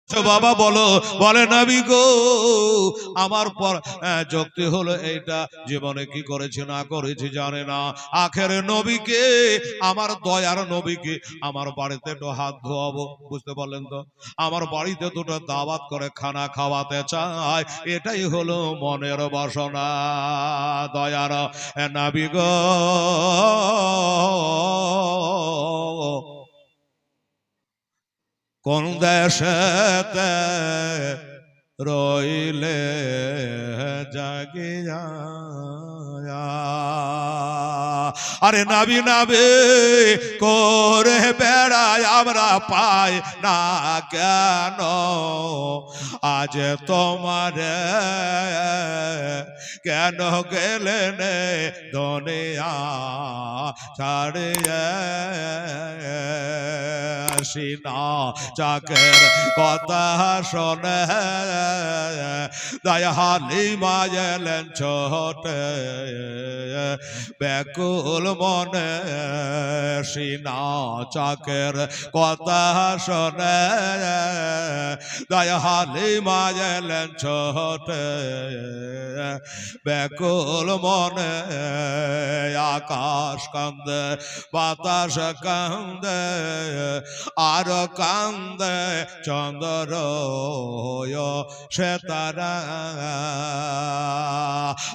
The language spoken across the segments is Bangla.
বাবা বলো, বলে নবী গো আমার পর যুক্তি হলো এইটা, জীবনে কি করেছে না করেছে জানে না, আখেরে নবীকে আমার দয়ার নবীকে আমার বাড়িতে একটু হাত ধোয়াবো, বুঝতে পারলেন তো, আমার বাড়িতে দুটো দাওয়াত করে খানা খাওয়াতে চাই, এটাই হলো মনের বাসনা। দয়ার নবী গো কোন দেশেতে রইলে জাগিয়া, আরে নাবি নাবে করে বেড়ায় আমরা পাই না কেন, আজ তোমার কেন গেলেন দুনিয়া ছাড়িয়ে, সিনা চাকের কথা শোনে দয়া হালিমা এলেন ছোটে ব্যাকুল মনে, সিনা চাকের কথা শোনে দয়া হালিমা এলেন ছোটে ব্যাকুল মনে, আকাশ কান্দে বাতাস কান্দে আর কান্দে চন্দ্র সে তারা,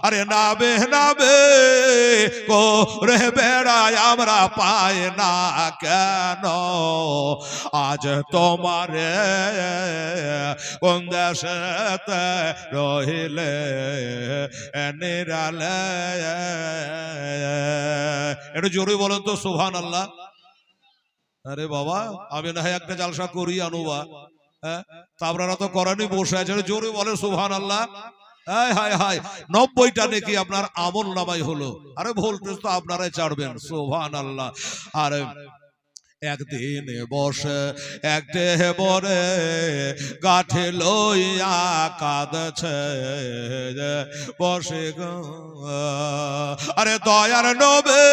আরে নাবে নাবে করে বেড়ায় আমরা পাই না কেন, আজ তোমারে কোন দেশেতে রহিলে নিরালে, একটু জোরে বলেন তো সুবহানাল্লাহ। আরে বাবা আমি না হয় একটা জালসা করি আনুবা, হ্যাঁ তা আপনারা তো করেনি, বসে আছে, জোরে বলে সুবহানাল্লাহ। হায় হায় হায় 90টা নাকি আপনার আমল নামাই হলো, আরে ভোল্টেজ তো আপনারাই ছাড়বেন, সুবহানাল্লাহ। আরে একদিন বসে একটে বরে গাঠে লইয়া কাঁদছে বসে গো, আরে দয়ার নবে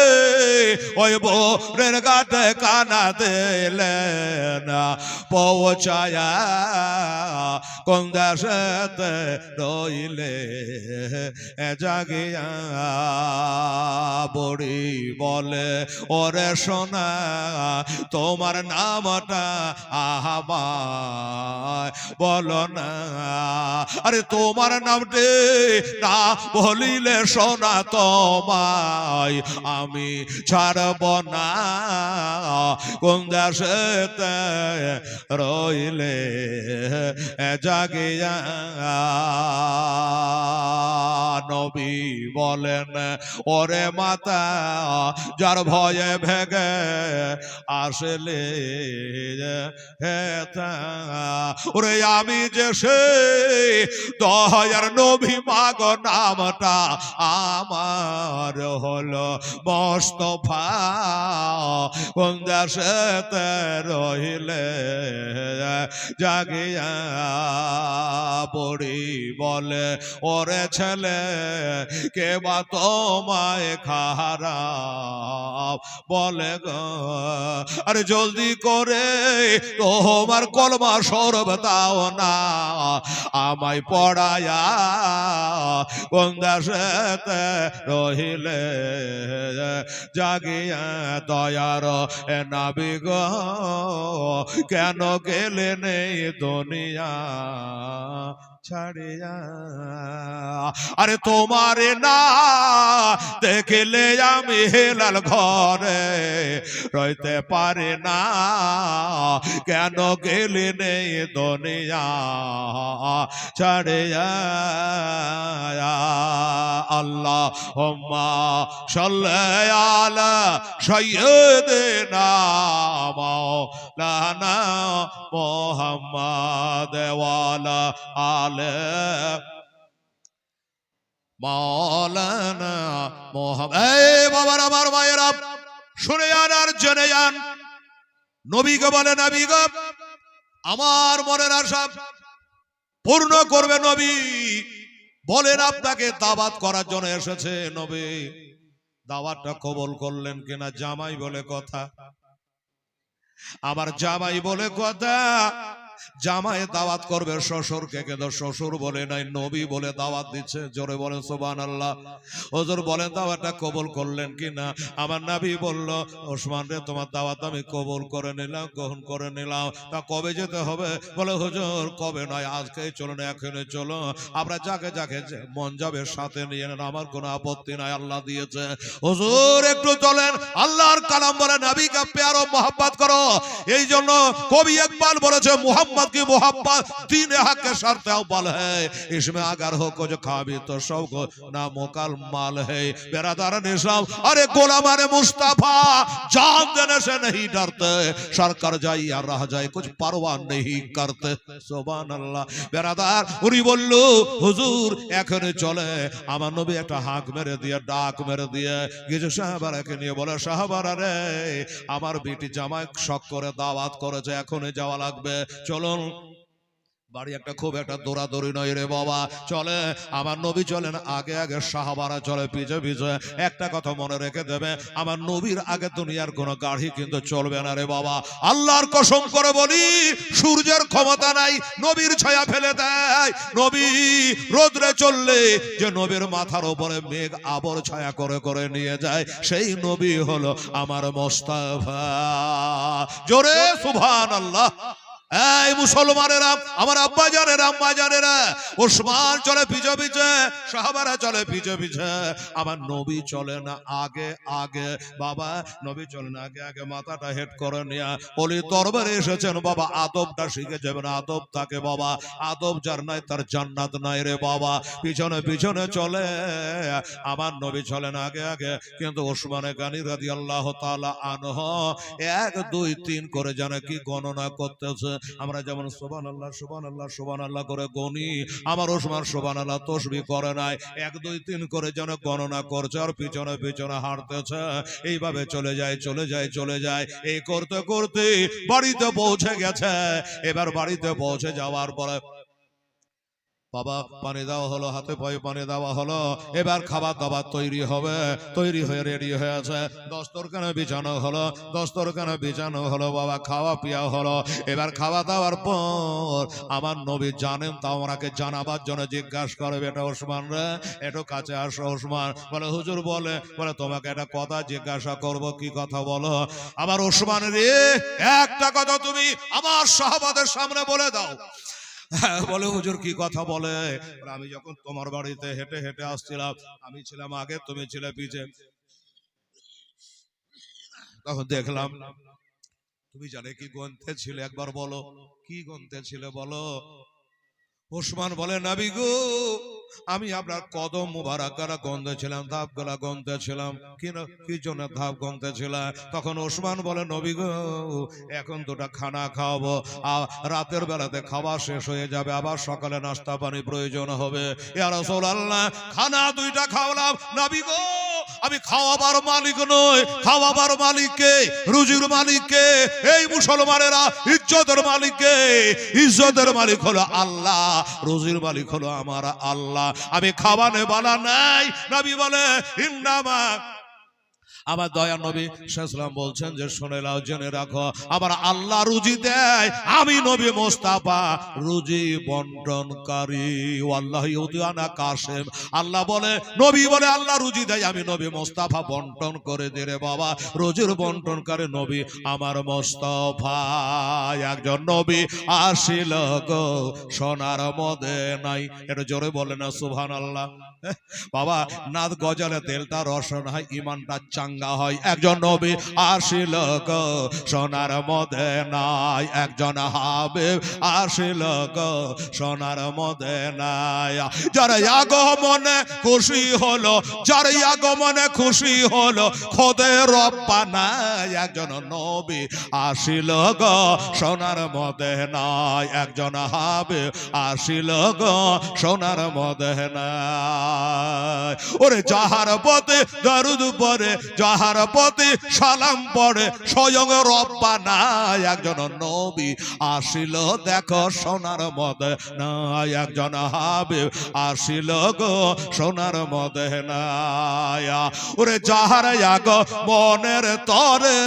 ওই বোরের গাঠে কানা দিলেন পৌঁছায়া, কোন দেশেতে রইলে জাগিয়া, বড়ি বলে ওরে সোনা তোমার নামটা আহ্বান বলো না, আরে তোমার নামটি না বলিলে সোনা তোমায় আমি ছাড়ব না, কোন দেশেতে রইলে জাগিয়া, নবী বলেন ওরে মাতা যার ভয়ে ভেগে আসলে হেতা, ওরে আমি যে সে দয়ার নবী মাগ নামটা আমার হলো মোস্তফা, কোন দেশেতে রহিলে জাগিয়া, পড়ি বলে ওরে ছেলে কে বা তোমায় খারাপ বলে গো, আরে জলদি করে তোমার কলমা শরব দাও না আমায় পড়ায়া, কোন দেশেতে রহিলে জাগিয়া, দয়ার নবী গো কেন গেলে নেই দুনিয়া ছাড়িয়া, আরে তোমারে না দেখলে আমি হেলাল ঘরে রইতে পারে না, কেন গেলে নেই দুনিয়া ছাড়িয়া, আল্লাহুম্মা সাল্লি আলা সাইয়্যিদিনা মাওলানা মুহাম্মাদ ওয়া আলা আলি মাওলানা মুহাম্মাদ। এই বাবার আমার মায়েরা শুনে যান আর জেনে যান, নবীকে বলে নবী গো আমার মনের আশা পূর্ণ করবে নবী, বলেন আপনাকে দাওয়াত করার জন্য এসেছে নবী, দাওয়াতটা কবুল করলেন কিনা? জামাই বলে কথা, আমার জামাই বলে কথা, জামাই দাওয়াত করবে শ্বশুরকে, কিন্তু শ্বশুর বলে নাই, নবী বলে দাওয়াত দিচ্ছে। জোরে বলেন সুবহানাল্লাহ। হুজুর বলেন দাওয়াতটা কবুল করলেন কি না? আমার নবী বলল, ওসমান রে তোমার দাওয়াত আমি কবুল করে নিলাম, গ্রহণ করে নিলাম। তা কবে যেতে হবে? বলে হুজুর কবে নয়, আজকেই চলুন, এখনই চলো, আমরা যাকে যাকে মন যাবে সাথে নিয়ে নেন, আমার কোনো আপত্তি নাই, আল্লাহ দিয়েছে। হুজুর একটু চলেন, আল্লাহর কালাম বলে নবীকে প্যারো মোহাব্বত করো। এই জন্য কবি ইকবাল বলেছে, মোহাম্মদ की मोहब्बत दीन हक के शर्त अव्वल है, इसमें अगर हो कुछ खाबी तो शौक ना मुकल माल है। बेरादार निशाम, अरे गोलामाने मुस्तफा जान देने से नहीं डरते, सर कर जाए या रह जाए कुछ परवाह नहीं करते। सुभान अल्लाह। बेरादार उनी बोललो, हुजूर एखने चले। আমার নবী একটা হাঁক মেরে দিয়ে, ডাক মেরে দিয়ে কিছু সাহাবারাকে নিয়ে বলে, সাহাবারা রে, আমার বিটি জামাই শখ করে দাওয়াত করেছে, এখনই যাওয়া লাগবে, চলুন। বাড়ি একটা খুব একটা দৌড়াদৌড়ি নয় রে বাবা, চলে। আমার নবী চলেন আগে আগে, সাহাবারা চলে পিছে পিছে। একটা কথা মনে রেখে দেবে, আমার নবীর আগে দুনিয়ার কোনো গাড়ি কিন্তু চলবে না রে বাবা। আল্লাহর কসম করে বলি, সূর্যের ক্ষমতা নাই নবীর ছায়া ফেলে দেয়। নবী রোদ্রে চললে যে নবীর মাথার উপরে মেঘ আবর ছায়া করে করে নিয়ে যায়, সেই নবী হলো আমার মোস্তাফা। জোরে সুবহানাল্লাহ। এই মুসলমানেরা, আমার আব্বা জানেরা, আম্মা জানেরা, ওসমান চলে পিছে পিছে, সাহাবারা চলে পিছে পিছে, আমার নবী চলেন আগে আগে। বাবা নবী চলেন আগে আগে, মাথাটা হেড করে নিয়ে অলি দরবারে এসেছেন। বাবা আদবটা শিখে যাবেন, আদব থাকে বাবা, আদব যার নাই তার জান্নাত নাই রে বাবা। পিছনে পিছনে চলে আমার নবী চলেন আগে আগে, কিন্তু ওসমানে গানি রাদিয়াল্লাহু তাআলা আনহু 1 2 3 করে জানে কি গণনা করতেছে। আমরা যেমন সুবহানাল্লাহ সুবহানাল্লাহ সুবহানাল্লাহ করে গনি, আমার ওসমান সুবহানাল্লাহ তাসবিহ করে নাই, 1 2 3 করে যেন গণনা করছে, আর পিছনে পিছনে হাঁটতেছে। এইভাবে চলে যায় চলে যায় চলে যায়, এই করতে করতে বাড়িতে পৌঁছে গেছে। এবার বাড়িতে পৌঁছে যাওয়ার পরে বাবা পানি দেওয়া হলো, হাতে পায়ে পানি দেওয়া হলো। এবার খাবার দাবার তৈরি হবে, তৈরি হয়ে রেডি হয়ে আছে। দস্তরখানে বিছানো হলো, দস্তরখানে বিছানো হলো, বাবা খাওয়া পিয়া হলো। এবার খাওয়া দাওয়ার পর আমার নবী জানেন, তা ওনাকে জানাবার জন্য জিজ্ঞাসা করবে, এটা ওসমান রে, একটু কাছে আসো ওসমান। বলে হুজুর বলে তোমাকে একটা কথা জিজ্ঞাসা করব। কি কথা বলো? আমার ওসমান রে, একটা কথা তুমি আমার সাহাবাদের সামনে বলে দাও। বলে হুজুর কি কথা? বলে আমি যখন তোমার বাড়িতে হেঁটে হেঁটে আসছিলাম, আমি ছিলাম আগে, তুমি ছিলে পিছে, তখন দেখলাম তুমি জানে কি গন্তে ছিলে, একবার বলো কি গন্তে ছিলে বলো। ওসমান বলে নবী গো, আমি আপনার কদম মুবারাকারা গন্ধে ছিলাম, ধাপ গলা গন্ধে ছিলাম। কি জন্য ধাপ গন্ধে ছিলাম? তখন ওসমান বলে নবী গো, এখন দুটা খানা খাওয়াবো, রাতের বেলাতে খাওয়া শেষ হয়ে যাবে, আবার সকালে নাস্তা পানি প্রয়োজন হবে। ইয়া রাসূলুল্লাহ, খানা 2টা খাওয়ালাম। নবী গো, আমি খাওয়াবার মালিক নই, খাওয়াবার মালিক কে? রুজির মালিক কে? এই মুসলমানেরা, ইজ্জতের মালিক কে? ইজ্জতের মালিক হলো আল্লাহ, রুজির মালিক হলো আমার আল্লাহ। আমি খাওয়ানে বালা নাই। নবী বলে ইন্নামা, আমার দয়া নবী সাল্লাল্লাহু বলছেন যে শুনে নাও, জেনে রাখো, আমার আল্লাহ রুজি দেয়, আমি নবী মোস্তাফা রুজি বন্টনকারী। ওয়াল্লাহি ইউদিয়ানা কাসেম, আল্লাহ বলে, নবী বলে আল্লাহ রুজি দেয়, আমি নবী মোস্তাফা বন্টন করে দে রে বাবা। রুজির বন্টনকারী নবী আমার মোস্তাফা। একজন নবী আসিল গো সোনার মদিনায়, এটা জোরে বলে না সুবহানাল্লাহ। বাবা নাদ গজালে তেলটা রসন হয়, ইমানটা চাঙ্গা হয়। একজন নবী আসিল গো সোনার মদিনায়, একজন হাবিব আসিল গো সোনার মদিনায়। যার আগমনে খুশি হলো, যার আগমনে খুশি হলো খোদে রব্বানা, একজন নবী আসিল গো সোনার মদিনায়, একজন হাবিব আসিল গো সোনার মদিনায়। ওরে যাহার পথে দরুদ পড়ে, যাহার প্রতি সালাম পড়ে স্বয়ং রব্বানা একজন নবী আসিল দেখো সোনার মদিনা একজন হাবিব আসিল গো সোনার মদিনা ওরে যাহার আগো মনের তরে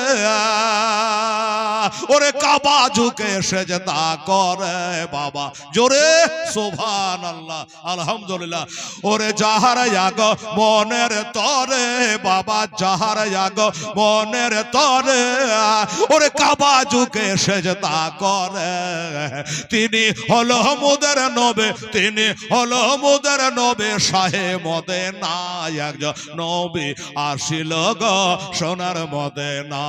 ওরে কাবা ঝুঁকে সেজদা করে বাবা জোরে সুবহানাল্লাহ আলহামদুলিল্লাহ ওরে যাহার আগো মনের তরে বাবা যাহার আগো মনের তরে ওরে কাবা ঝুঁকে সেজদা করে তিনি হলো মুদের নবী তিনি হলো মুদের নবী শাহে মদিনা একজন নবী আসিল গো সোনার মদিনা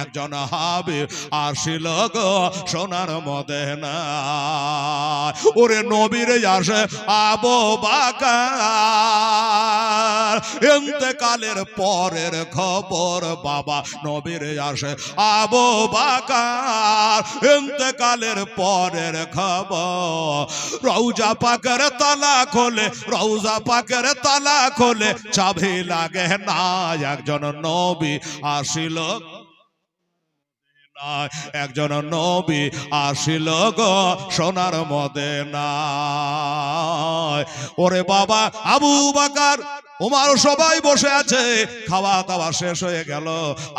একজন হাবিব আসিল গো সোনার মদিনা ওরে নবীর আসে আবু বকর ইন্তেকালের পরের খবর বাবা নবীর আসে আবু বকর ইন্তেকালের পরের খবর রওজা পাকের তালা খোলে রওজা পাকের তালা খোলে চাবি লাগে না একজন নবী আসিল একজন নবী আসিল গো সোনার মদিনা ওরে বাবা আবু বকর ওমর সবাই বসে আছে খাওয়া দাওয়া শেষ হয়ে গেল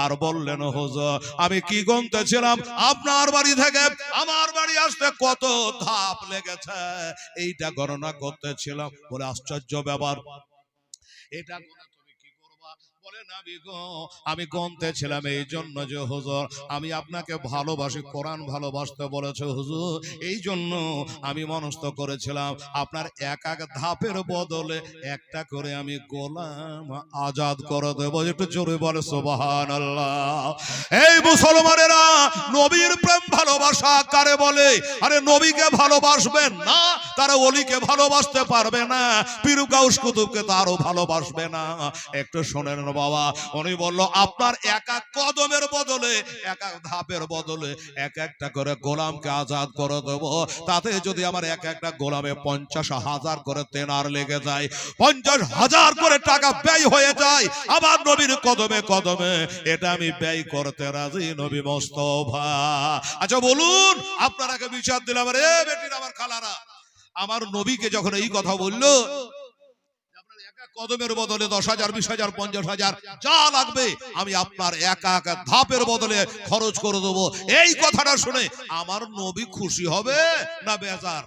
আর বললেন হুজুর আমি কি গুনতেছিলাম আপনার বাড়ি থেকে আমার বাড়ি আসতে কত ধাপ লেগেছে এইটা গণনা করতেছিলাম বলে আশ্চর্য ব্যাপার এটা আমি গুনতেছিলাম এই জন্য যে হুজুর আমি আপনাকে ভালোবাসি কোরআন ভালোবাসতে বলেছে হুজুর এই জন্য আমি মনস্থ করেছিলাম আপনার এক এক ধাপের বদলে একটা করে আমি গোলাম আজাদ করে দেব একটু জোরে বলে সুবহানাল্লাহ এই মুসলমানেরা নবীর প্রেম ভালোবাসা কারে বলে আরে নবীকে ভালোবাসবেন না তারা ওলিকে ভালোবাসতে পারবে না পীর গাউস কুতুবকে তারও ভালোবাসবে না একটু শোনেন বাবা উনি বলল আপনার এক এক কদমের বদলে এক এক ধাপের বদলে এক একটা করে গোলামকে আজাদ করে দেব তাতে যদি আমার এক একটা গোলামে 50,000 করে তেনার লেগে যায় 50,000 করে টাকা ব্যয় হয়ে যায় আবার নবীর কদমে কদমে এটা আমি ব্যয় করতে রাজি নবী মোস্তফা আচ্ছা বলুন আপনারাকে বিচার দিলাম রে বেটির আমার খালারা আমার নবীকে যখন এই কথা বললো কদমের বদলে 10,000 20,000 50,000 যা লাগবে আমি আপনার এক এক ধাপের বদলে খরচ করে দেবো এই কথাটা শুনে আমার নবী খুশি হবে না বেজার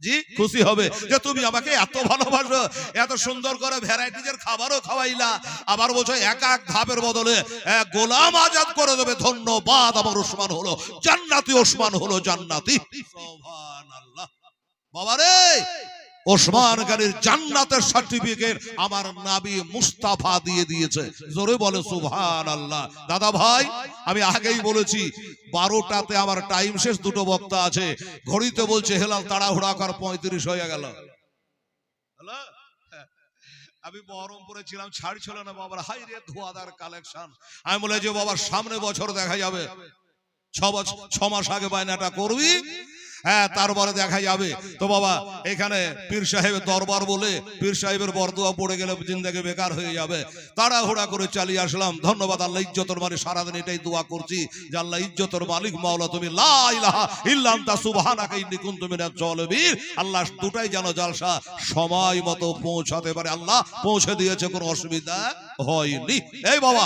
জি খুশি হবে যে তুমি আমাকে এত ভালোবাসো এত সুন্দর করে ভ্যারাইটিজের খাবারও খাওয়াইলা আবার বলছো এক এক ধাপের বদলে গোলাম আজাদ করে দেবে ধন্যবাদ আমার ওসমান হলো জান্নাতি ওসমান হলো জান্নাতি সুবহানাল্লাহ বাবারে ওসমান গনির জান্নাতের সার্টিফিকেট আমার নবী মুস্তাফা দিয়ে দিয়েছে জোরে বলে সুবহানাল্লাহ দাদা ভাই আমি আগেই বলেছি 12টাতে আমার টাইম শেষ দুটো বক্তা আছে ঘড়িতে বলছে হেলাল তাড়াহুড়া কর 35 হয়ে গেল হ্যালো আমি বহরমপুরে ছিলাম ছাড় ছিল না বাবার হাই রে ধোয়াদার কালেকশন আমি বলে যে বাবার সামনে বছর দেখা যাবে 6 মাস আগে বায়নাটা করবি হ্যাঁ তারপরে দেখা যাবে তো বাবা এখানে পীর সাহেবের দরবার বলে পীর সাহেবের বরদোয়া পড়ে গেলে জিন্দেগি বেকার হয়ে যাবে তাড়াহুড়া করে চালিয়ে আসলাম ধন্যবাদ আল্লাহ ইজ্জতের মালিক সারাদিন এটাই দোয়া করছি যে আল্লাহ ইজ্জতের মালিক মাওলা তুমি লা ইলাহা ইল্লা আনতা সুবহানাকা ইন্নী কুনতু মিনাজ জালিমিন আল্লাহ দুটাই যেন জালসা সময় মতো পৌঁছাতে পারে আল্লাহ পৌঁছে দিয়েছে কোনো অসুবিধা হয়নি এই বাবা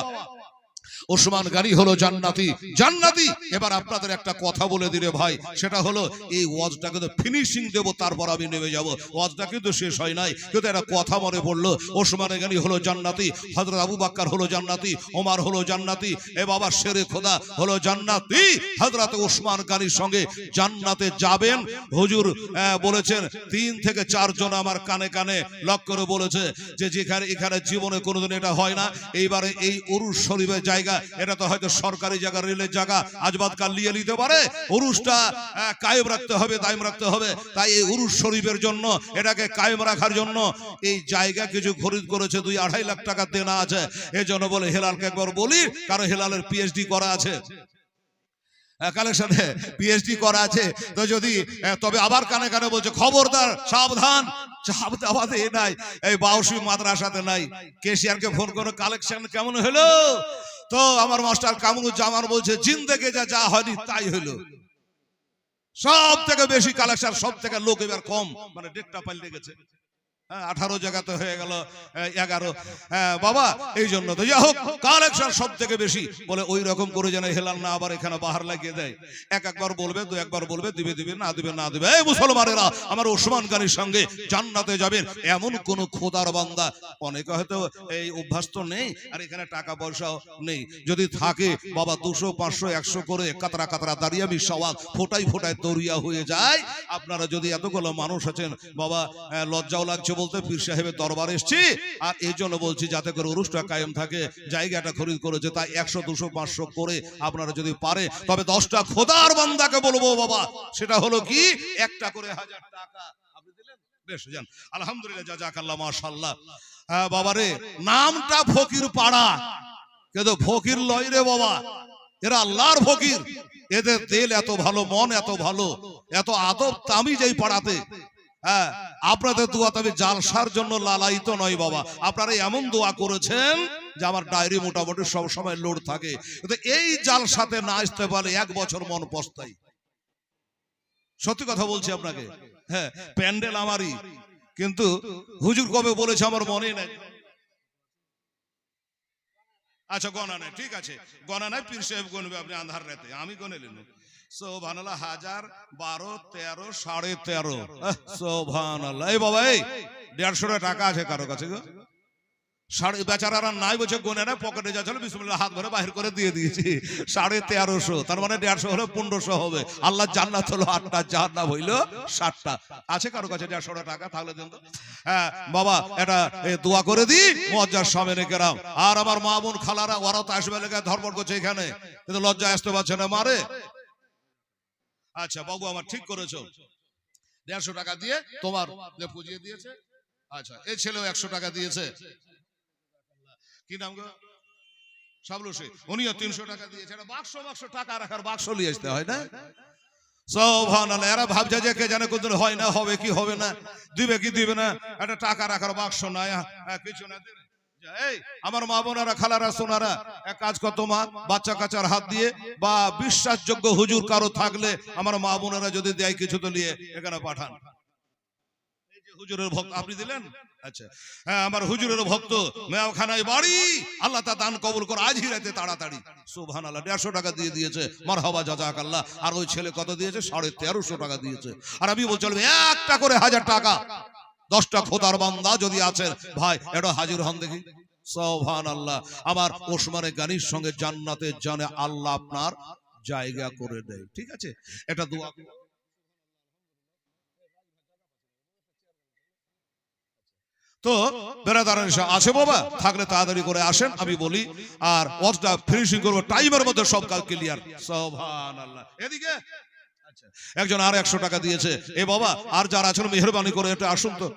ওসমান গনি হলো জান্নাতি জান্নাতি এবার আপনাদের একটা কথা বলে দিলে ভাই সেটা হলো এই ওয়াজটা কিন্তু ফিনিশিং দেব তারপর আমি নেমে যাব ওয়াজটা কিন্তু শেষ হয় নাই কিন্তু একটা কথা মনে পড়লো ওসমান গনি হলো জান্নাতি হযরত আবু বকর হলো জান্নাতি ওমর হলো জান্নাতি এ বাবা শেরে খোদা হলো জান্নাতি হযরত ওসমান গনির সঙ্গে জান্নাতে যাবেন হুজুর বলেছেন 3 থেকে 4 জন আমার কানে কানে লক্ষ্য করে বলেছে যে যেখানে এখানে জীবনে কোনোদিন এটা হয় না এইবারে এই উরুস শরীফের জায়গা এটা তো হয়তো সরকারি জায়গা রেলের জায়গা আজবাদ কাল নিয়ে নিতে পারে উরুসটা কায়েম রাখতে হবে দায়ম রাখতে হবে তাই এই উরুস শরীফের জন্য এটাকে কায়েম রাখার জন্য এই জায়গা কিছু খরিদ করেছে 2-2.5 লাখ টাকা দেনা আছে এজন্য বলে হেলালকে একবার বলি কারণ হেলালের পিএইচডি করা আছে কালেকশনে পিএইচডি করা আছে তো যদি তবে আবার কানে কানে বলছে খবরদার সাবধান চাপ দেওয়াতে নাই, এই বাউসি মাদ্রাসাতে নাই। কেশিয়ারকে ফোন করে কালেকশন কেমন হলো? তো আমার মাস্টার কামরুজ্জামান বলছে জিন্দেগি যা হয়নি তাই হলো। সব থেকে বেশি কালেকশন, সব থেকে লোক এবার কম, মানে ডেটটা পাল্টে গেছে। 18 জায়গাতে হয়ে গেল 11। বাবা এই জন্য তো যাই হোক, কালেকশন সব থেকে বেশি বলে ওই রকম করে যেন হেলাল না আবার এখানে বাহার লাগিয়ে দেয়। একবার বলবে, দু একবার বলবে, দিবে দিবে, না দিবে না দিবে। এই মুসলমানেরা, আমার ওসমান গানির সঙ্গে জান্নাতে যাবেন এমন কোন খোদার বান্দা, অনেকে হয়তো এই অভ্যাস তো নেই, আর এখানে টাকা পয়সাও নেই। যদি থাকে বাবা 200 500 100 করে কাতরা কাতরা দাঁড়িয়ে আমি সওয়াল ফোটাই ফোটাই দরিয়া হয়ে যায়। আপনারা যদি এতগুলো মানুষ আছেন বাবা, লজ্জাও লাগছে বলতে পীর সাহেবের দরবারে এসেছি, আর এই জন্য বলছি যাতে করে উরুসটা কায়েম থাকে। জায়গাটা খরিদ করেছে, তাই 100 200 500 করে আপনারা যদি পারে, তবে 10টা খোদার বান্দাকে বলবো বাবা, সেটা হলো কি একটা করে 1000 টাকা আপনি দিলেন, বেশ যান আলহামদুলিল্লাহ, জাযাকাল্লাহ, মাশাআল্লাহ। বাবা রে, নামটা ফকির পাড়া, কিন্তু ফকির লয় রে বাবা, এরা আল্লাহর ফকির। এদের দিল এত ভালো, মন এত ভালো, এত আদব তামিজ এই পাড়াতে। আপনাদের দোয়া তবে জালসার জন্য লালায়িত নয় বাবা, আপনারা এমন দোয়া করেছেন যে আমার ডায়েরি মোটামুটি সব সময় লোড থাকে। কিন্তু এই জালসাতে না আসতে পারলে 1 বছর মন পস্তাই। সত্যি কথা বলছি আপনাকে। হ্যাঁ, প্যান্ডেল আমারই, কিন্তু হুজুর কবে বলেছে আমার মনে নেই। আচ্ছা গণা নেই, ঠিক আছে, গণা নাই, পীর সাহেব গণবে, আপনি আন্ধার রাতে, আমি গনে নিলাম। সুবহানাল্লাহ, 1000 12 13 13.5 সুবহানাল্লাহ। এই বাবা, এই 150 টাকা আছে কারো কাছে গো? বেচারারা নাই বলছে, গোনে না, পকেটে যাচ্ছিল, বিসমিল্লাহ হাত ধরে বাহির করে দিয়ে দিয়েছি। 1350, তার মানে 150 হলে 1500 হবে। আল্লাহ জান্নাত হলো 8টা, জাহান্নাম হইলো 7টা। আছে কারো কাছে 150 টাকা? তাহলে দেন তো। হ্যাঁ বাবা, এটা দোয়া করে দি মুআজ্জাজ সামনে কেরাম, আর আমার মা বোন খালারা, ওরাও তো আসবে লেগে ধর্মর করছে এখানে, কিন্তু লজ্জা আসতে পারছে না মারে। আচ্ছা বাবু আমার ঠিক করেছো, 150 টাকা দিয়ে তোমার পুজিয়ে দিয়েছে। আচ্ছা, এই ছেলেও 100 টাকা দিয়েছে। কি নাম গো? সাবলু শেখ, উনিও 300 টাকা দিয়েছে। এটা বাক্স টাকা রাখার বাক্স নিয়ে আসতে হয় না? সুবহানাল্লাহ। এরা ভাবছে যে কে জানে কোনদিন হয় না, হবে কি হবে না, দিবে কি দিবে না, একটা টাকা রাখার বাক্স নাই, কিছু না। এই আমার মা বোনেরা, খালারা, সোনারা, এক কাজ কর, মা বাচ্চা কাচ্চার হাত দিয়ে বা বিশ্বাসযোগ্য হুজুর কারো থাকলে আমার মা বোনেরা যদি দেয় কিছু তো নিয়ে এখানে পাঠান। এই যে হুজুরের ভক্ত আপনি দিলেন, আচ্ছা হ্যাঁ, আমার হুজুরের ভক্ত, মেয়াখানায় বাড়ি, আল্লাহ তা দান কবুল করে আজই রাতে তাড়াতাড়ি। সুবহানাল্লাহ, 150 টাকা দিয়ে দিয়েছে, মারহাবা, জাযাকাল্লাহ। আর ওই ছেলে কত দিয়েছে? 1350 টাকা দিয়েছে। আর আমি বলছি একটা করে 1000 টাকা, 10টা খোদার বান্দা যদি আছেন ভাই, এটা হাজির হন দেখি। সুবহানাল্লাহ। আমার ওসমানে গানির সঙ্গে জান্নাতে জানে আল্লাহ আপনার জায়গা করে দেয়। ঠিক আছে, এটা দোয়া। তো বেরাদারান আছে বাবা, থাকলে তাড়াতাড়ি করে আসেন, আমি বলি, আর ওয়াজটা ফিনিশিং করব টাইমের মধ্যে, সব কাজ ক্লিয়ার। সুবহানাল্লাহ। এদিকে আচ্ছা, একজন আর 100 টাকা দিয়েছে। এ বাবা, আর যারা আছেন মেহেরবানি করে এটা আসুন তো।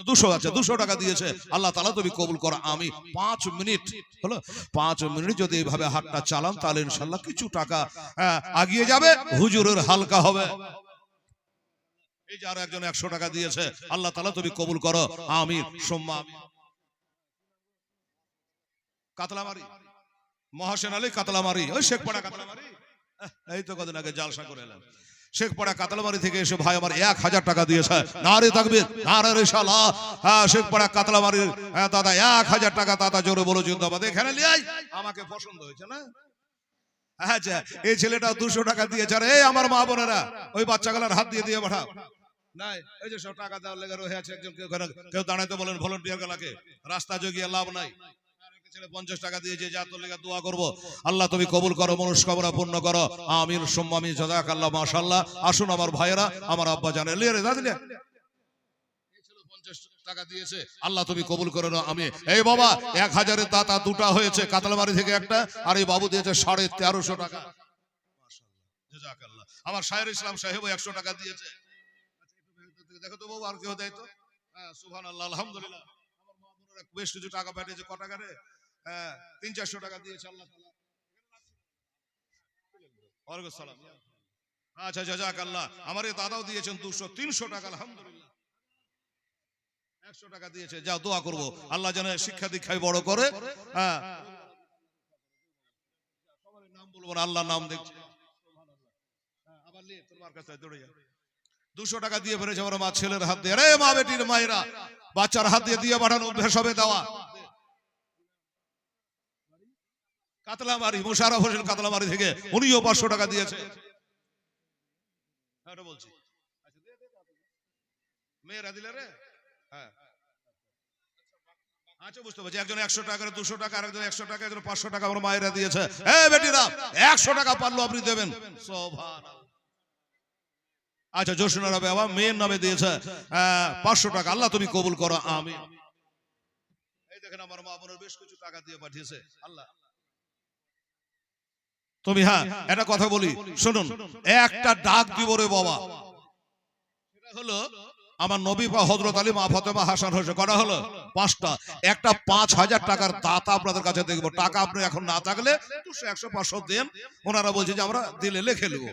200 আছে, 200 টাকা দিয়েছে। আল্লাহ তাআলা তুমি কবুল করো। আমি 5 মিনিট হলো, 5 মিনিট যদি এইভাবে হাতটা চালান, তাহলে ইনশাআল্লাহ কিছু টাকা আগিয়ে যাবে, হুজুরের হালকা হবে। এই যে আর একজন 100 টাকা দিয়েছে, আল্লাহ তাআলা তুমি কবুল করো, আমিন সুম্মা আমিন। কাতলামারি, মহাসেন আলী কাতলামারি, ওই শেখপাড়া কাতলামারি, এই তো কদিন আগে জালসা করে এলাম। শেখপাড়া কাতলামারি থেকে এসে ভাই আমার 1000 টাকা দিয়েছে। নারে তাকবীর, নারে রিসালাত। হ্যাঁ, শেখপাড়া কাতলামারির দাদা 1000 টাকা, দাদা জোরে বলো জিন্দাবাদ। এখানে লিয়াই আমাকে পছন্দ হয়েছে না? আচ্ছা, এই ছেলেটা 200 টাকা দিয়েছে। আর এই আমার মা বোনেরা, ওই বাচ্চাগুলোর হাত দিয়ে দিয়ে পাঠাও। নাই, এই যে সব টাকা দেওয়ার লেগে রয়ে আছে একজন, কেউ দাঁড়াইতে বলেন ভলান্টিয়ার গুলাকে, রাস্তা জগিয়ে লাভ নাই। 50 টাকা দিয়েছে, যা তোর লেগে দোয়া করবো, আল্লাহ তুমি কবুল করো, মনস্কামনা পূর্ণ করো, আমিন সুম্মা আমিন, জাযাকাল্লাহ, মাশাআল্লাহ। আসুন আমার ভাইয়েরা, আমার আব্বা জানে লিয়ে রে দাদি, 50 টাকা দিয়েছে, আল্লাহ তুমি কবুল করে নাও, আমি। এই বাবা 1000-এর দাতা দুটা হয়েছে, কাতলামারি থেকে একটা, আর এই বাবু দিয়েছে 1350 টাকা। মাশাআল্লাহ, জাযাকাল্লাহ। আমার শাহের ইসলাম সাহেবও 100 টাকা দিয়েছে। দেখো তো বাবু, আর কেউ দেয় তো? হ্যাঁ, সুবহানাল্লাহ, আলহামদুলিল্লাহ। আমার মা বোনেরা বেশ কিছু টাকা পাঠিয়েছে। ক টাকা রে? 300-400 টাকা দিয়েছে, আল্লাহ তাআলা। ওয়ালাইকুম সালাম। আচ্ছা, জাযাকাল্লাহ। আমার এই দাদাও দিয়েছেন 200-300 টাকা, আলহামদুলিল্লাহ। 100 টাকা দিয়েছে, যাও দোয়া করবো আল্লাহ যেন শিক্ষা দীক্ষায় বড় করে। হ্যাঁ, সবার নাম বলবো না, আল্লাহর নাম দেখছে। আবার লে তোমার কাছে দৌড়ে যা। 200 টাকা দিয়ে ফেলেছে আমার মা ছেলের হাত দিয়ে। আরে মা বেটির মায়েরা বাচ্চার হাত দিয়ে দিয়ে পাঠানো অভ্যাস হবে দেওয়া। কাতলামারি মুশারফ হোসেন কাতলামারি থেকে উনিও 500 টাকা দিয়েছে। বলছি মেয়েরা দিলে রে। হ্যাঁ, আচ্ছা বুঝতে পারছি, একজন 100 টাকা, 200 টাকা, আরেকজন 100 টাকা, একজন 500 টাকা আমার মায়েরা দিয়েছে। এই বেটিরা 100 টাকা পারলো আপনি দেবেন। সুবহানাল্লাহ। আচ্ছা জোসনারা বাবা মেয়ের নামে দিয়েছে 500 টাকা, আল্লাহ তুমি কবুল করো আমিন। এই দেখেন আমার মা বোনের বেশ কিছু টাকা দিয়ে পাঠিয়েছে আল্লাহ তুমি। হ্যাঁ, একটা কথা বলি শুনুন, একটা ডাক দিব রে বাবা, সেটা হলো আমার নবী বা হযরত আলী মা ফাতেমা হাসান হোসেন করা হলো 5টা। একটা 5000 টাকার দাতা আপনাদের কাছে দেখবো। টাকা আপনি এখন না থাকলে 200 100 500 দেন, ওনারা বলছে যে আমরা দিলে লিখে নেব।